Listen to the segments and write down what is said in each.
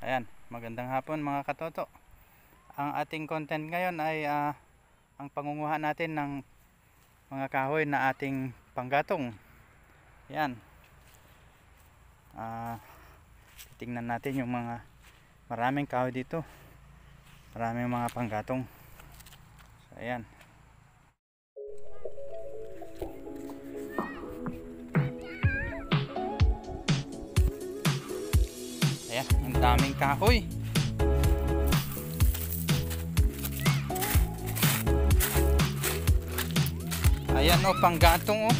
Ayan, magandang hapon mga katoto. Ang ating content ngayon ay ang pangunguha natin ng mga kahoy na ating panggatong. Ayan. Titingnan natin yung mga maraming kahoy dito. Maraming mga panggatong. So, ayan. Ayan, ang daming kahoy. Ayan o, panggatong o.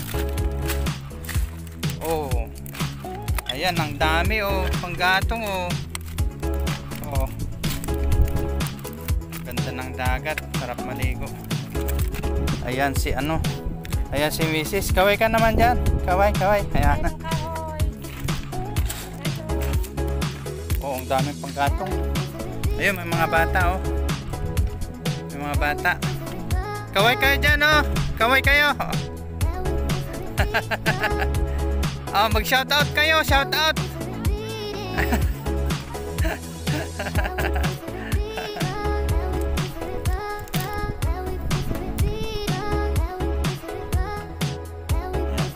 Oh. Ayan, ang dami o, panggatong o. Oh. Ganda ng dagat, sarap maligo. Ayan si ano. Ayan si Mrs. Kaway ka naman dyan. Kaway, kaway. Ayan. Oh, ang daming panggatong. Ayun, may mga bata oh. May mga bata. Kaway kayo dyan oh. Kaway kayo. Oh, mag-shoutout kayo, shoutout.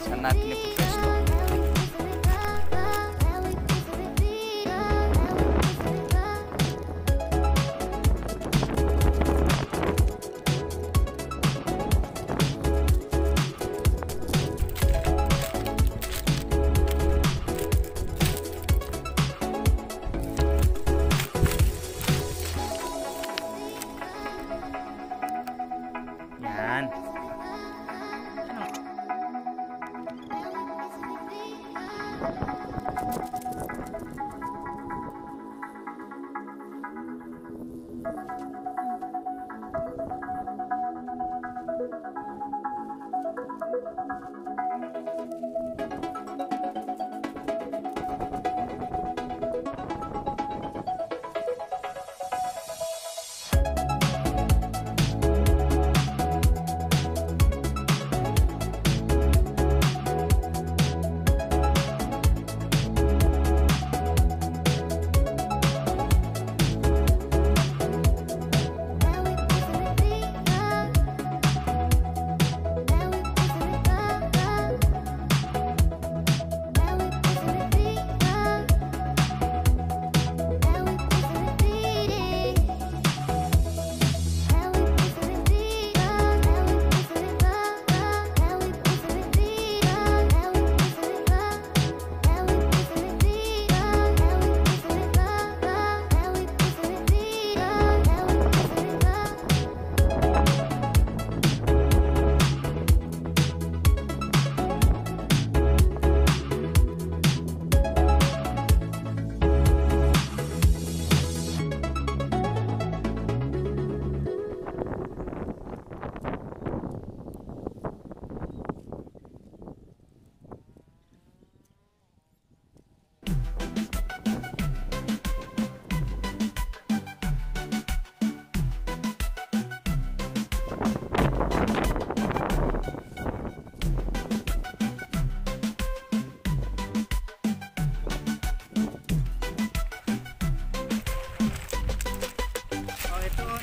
Saan natin ipupesto? Yan.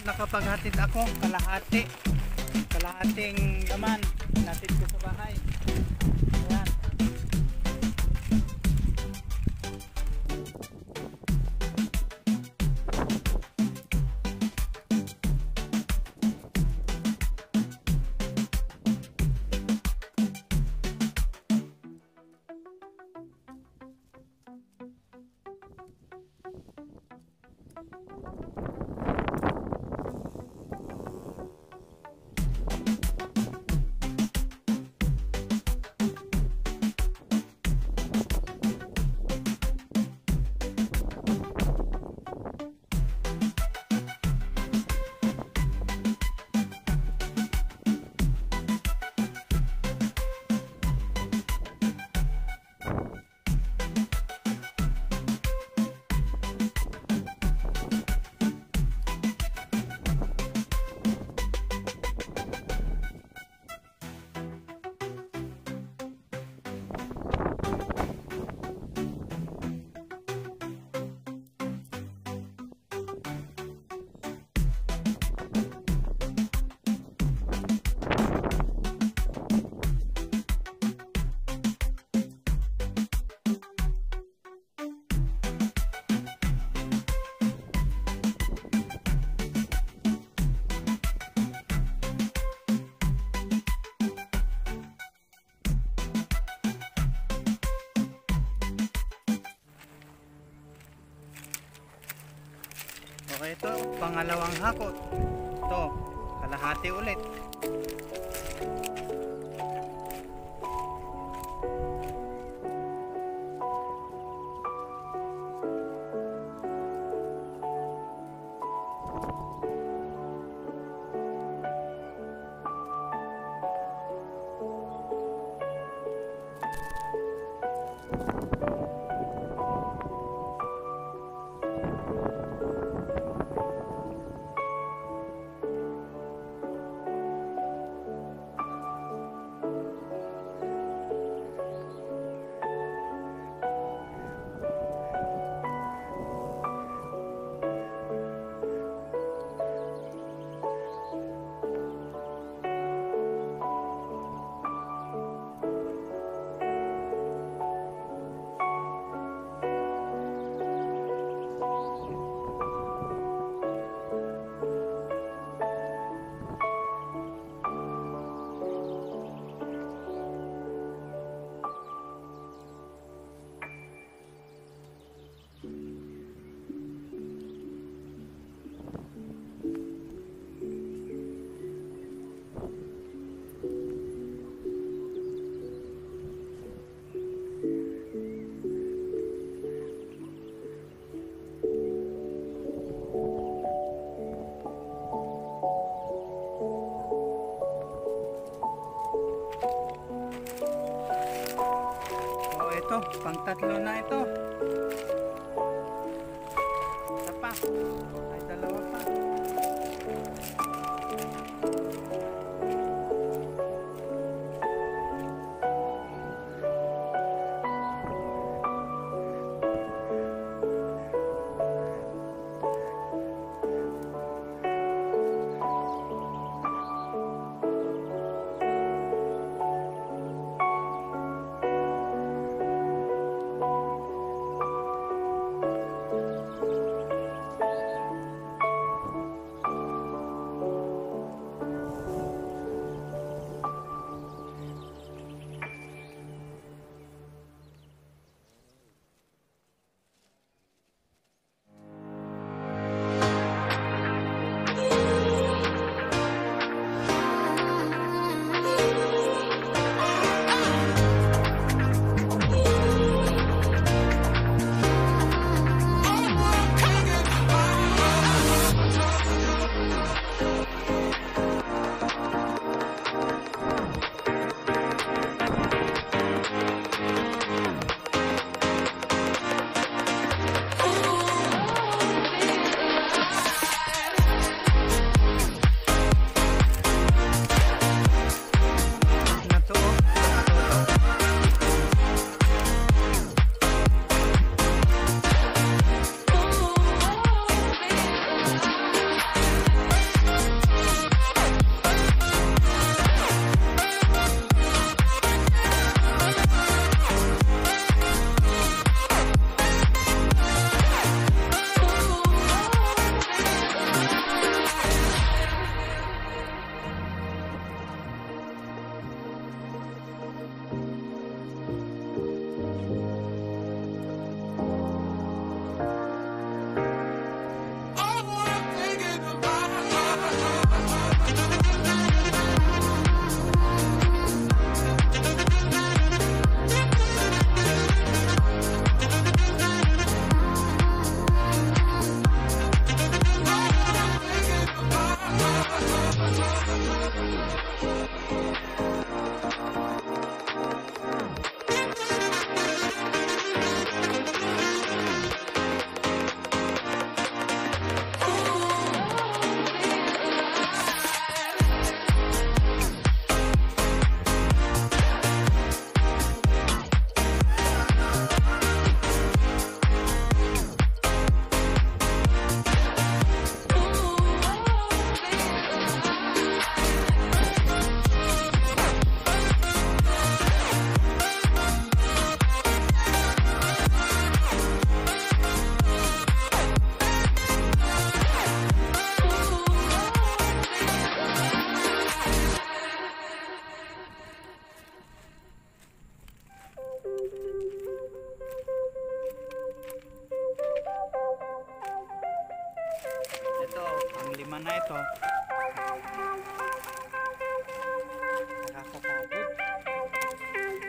Nakapaghatid ako kalahating laman natid ko sa bahay. Ayan. ito, pangalawang hakot. Ito, kalahati ulit. Ito, pang tatlo na ito. Isa pa. Ay, dalawa pa. naman na ito. Nakakapagod.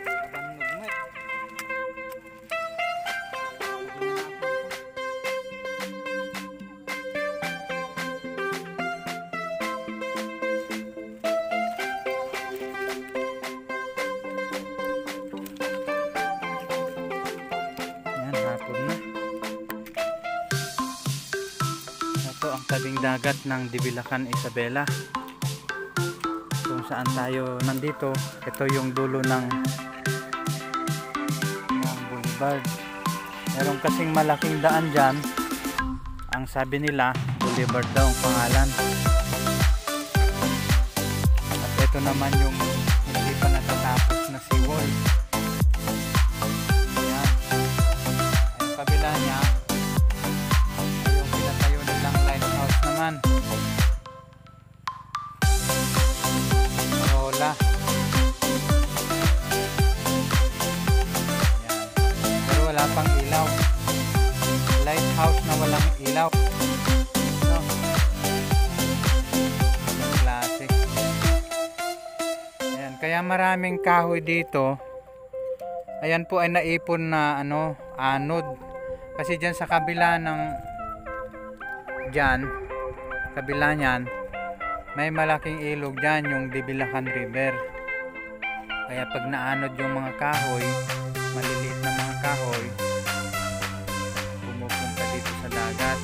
Abang nugmet. Yan, hapon na. Ito ang tabing dagat ng Divilacan, Isabela. Kung saan tayo nandito, ito yung dulo ng boulevard. Meron kasing malaking daan dyan. Ang sabi nila, boulevard daw ang pangalan. At ito naman yung hindi pa natatapos na seawall. Ayan. Ang kabila niya, yung pinatayo nilang lighthouse naman. Parola. Pero wala pang ilaw. Lighthouse na walang ilaw. No? Ang klase. Ayan, kaya maraming kahoy dito. Ayan po ay naipon na anod. Kasi dyan sa kabila ng kabila niyan, may malaking ilog dyan, yung Divilacan River. Kaya pag naanod yung mga kahoy, maliliit na mga kahoy, pumupunta dito sa dagat.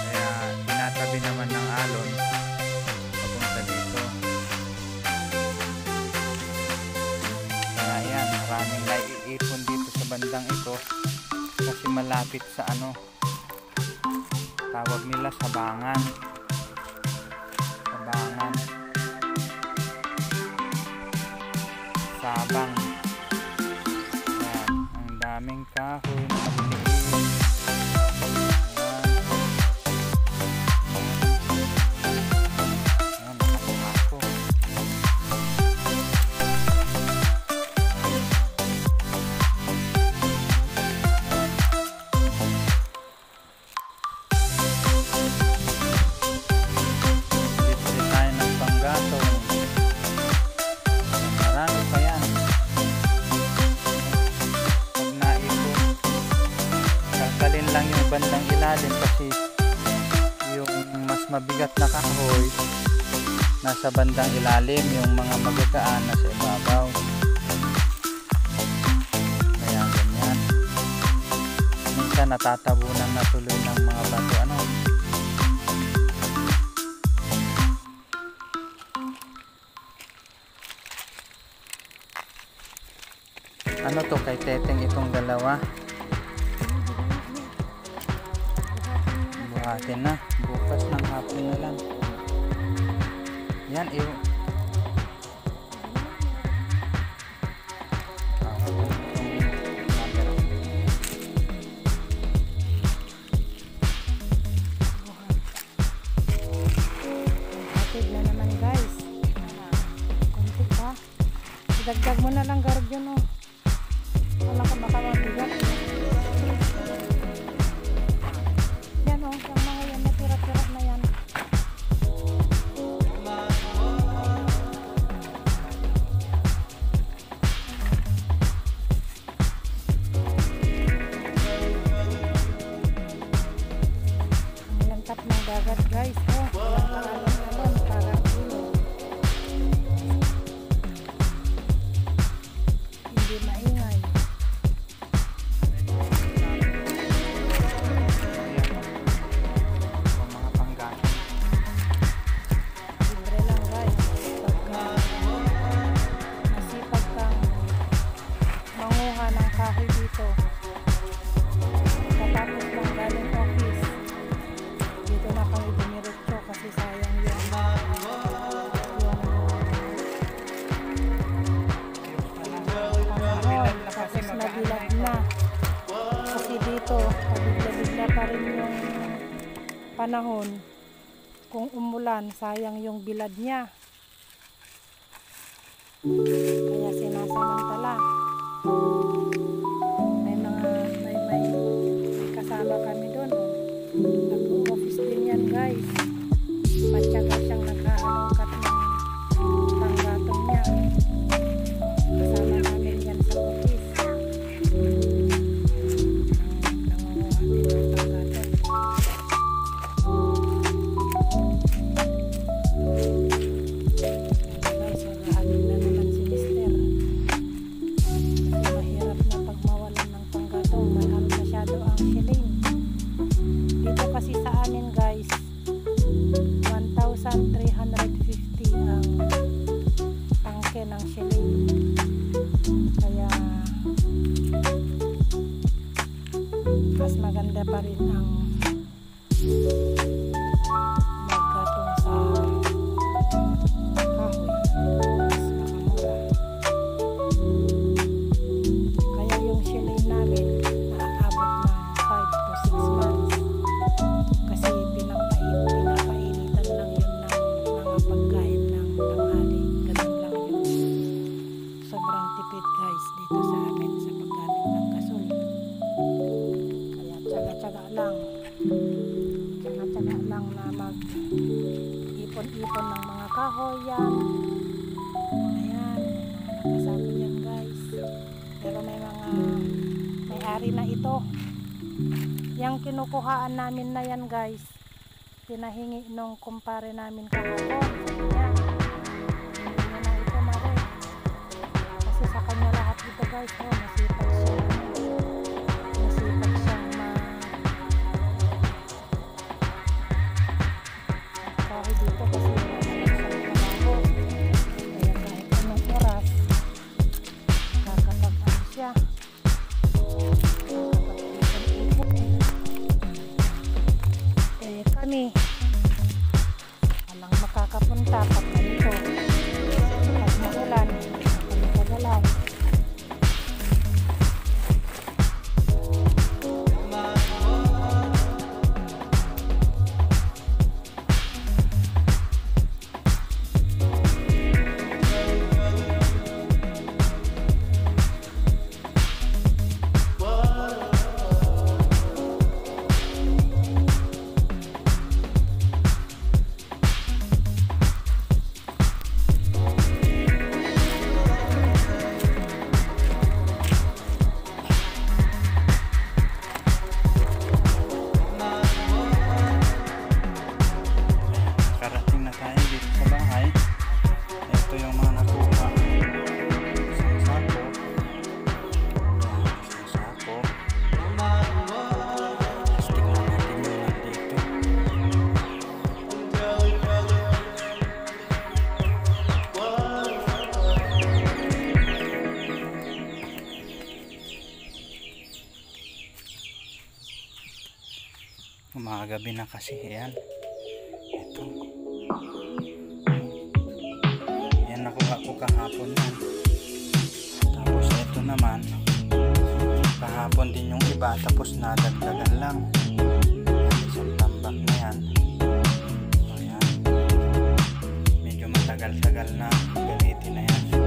Kaya tinatabi naman ng alon papunta dito. Kaya yan, maraming naiipon dito sa bandang ito kasi malapit sa tawag nila Sabangan. Sabang. Ayan, ang daming kahoy na maliliit. Ayan, nakapako. Bili tayo ng panggatong. Marami pa yan. Pag naipon, kalkalin lang yung bandang ilalim kasi yung mas mabigat na kahoy nasa bandang ilalim, yung mga magagaan nasa ibabaw. Kaya ganyan. Minsan natatabunan na tuloy ng mga bato. Ano to kay Teteng itong dalawa? Buhatin na. Bukas ng hapon na lang. Yan, Hatid na naman guys. Kunti pa. Dagdag mo na lang garog yun oh. Wala ka baka mabigat. Yan o, yung mga yan, natira-tirat na yan. Ang lantap ng dagat guys. Oh, walang alon-alon, parang ilog. Hindi maingay. Libre lang guys. Pagka masipag kang manguha ng kahoy dito, katapos lang galing office, dito na kami dumiretso kasi sayang yun. Tapos nabilad na. Kasi dito, pabigla-bigla pa rin yung panahon. Kung umulan, sayang yung bilad niya. Kaya sinasamantala. May kasama kami doon. Nag-office din guys. Matyaga siyang naghahalongkat ng panggatong niya. Kasama namin yan sa office. Nangunguha din ng panggatong. Guys, maghahalin na naman si Mister. Kasi mahirap na pag mawalan ng panggatong. Mahal masyado ang shilling. Dito kasi sa amin guys, 1,350 ang tangke ng shilling. Kaya mas maganda pa rin ang maggatong sa kahoy. Mas makamura. Kaya yung shilling namin naaabot ng 5 to 6 months. Kasi pinapainitan lang yun ng mga pagkain ng tanghali. Ganun lang yun. Sobrang tipid guys dito sa amin sa paggamit ng gasol. Kaya tsaga-tsaga lang. Tsaga-tsaga lang na mag-ipon-ipon ng mga kahoy yan. Mga yan. Mga nakasako yan guys. Pero may-ari na ito. Yang kinukuhaan namin na yan guys, pinahingi nung kumpare namin kahapon. Yan. Hindi niya na ito mare. Kasi sa kanya lahat ito guys. Oh, masipag siya. Masipag siyang kahit dito kasi wala naman siyang trabaho. Kaya kahit anong oras, kakapag-ano siya. Kami walang makakapunta pag ganito, pag maulan, kami kagalaw. Umagabi na kasi yan. Ito. Yan nakuha ko kahapon yan. Tapos ito naman. Kahapon din yung iba. Tapos nadagdagan lang. Isang tambak na yan. So yan. Medyo matagal-tagal na gamitin na yan.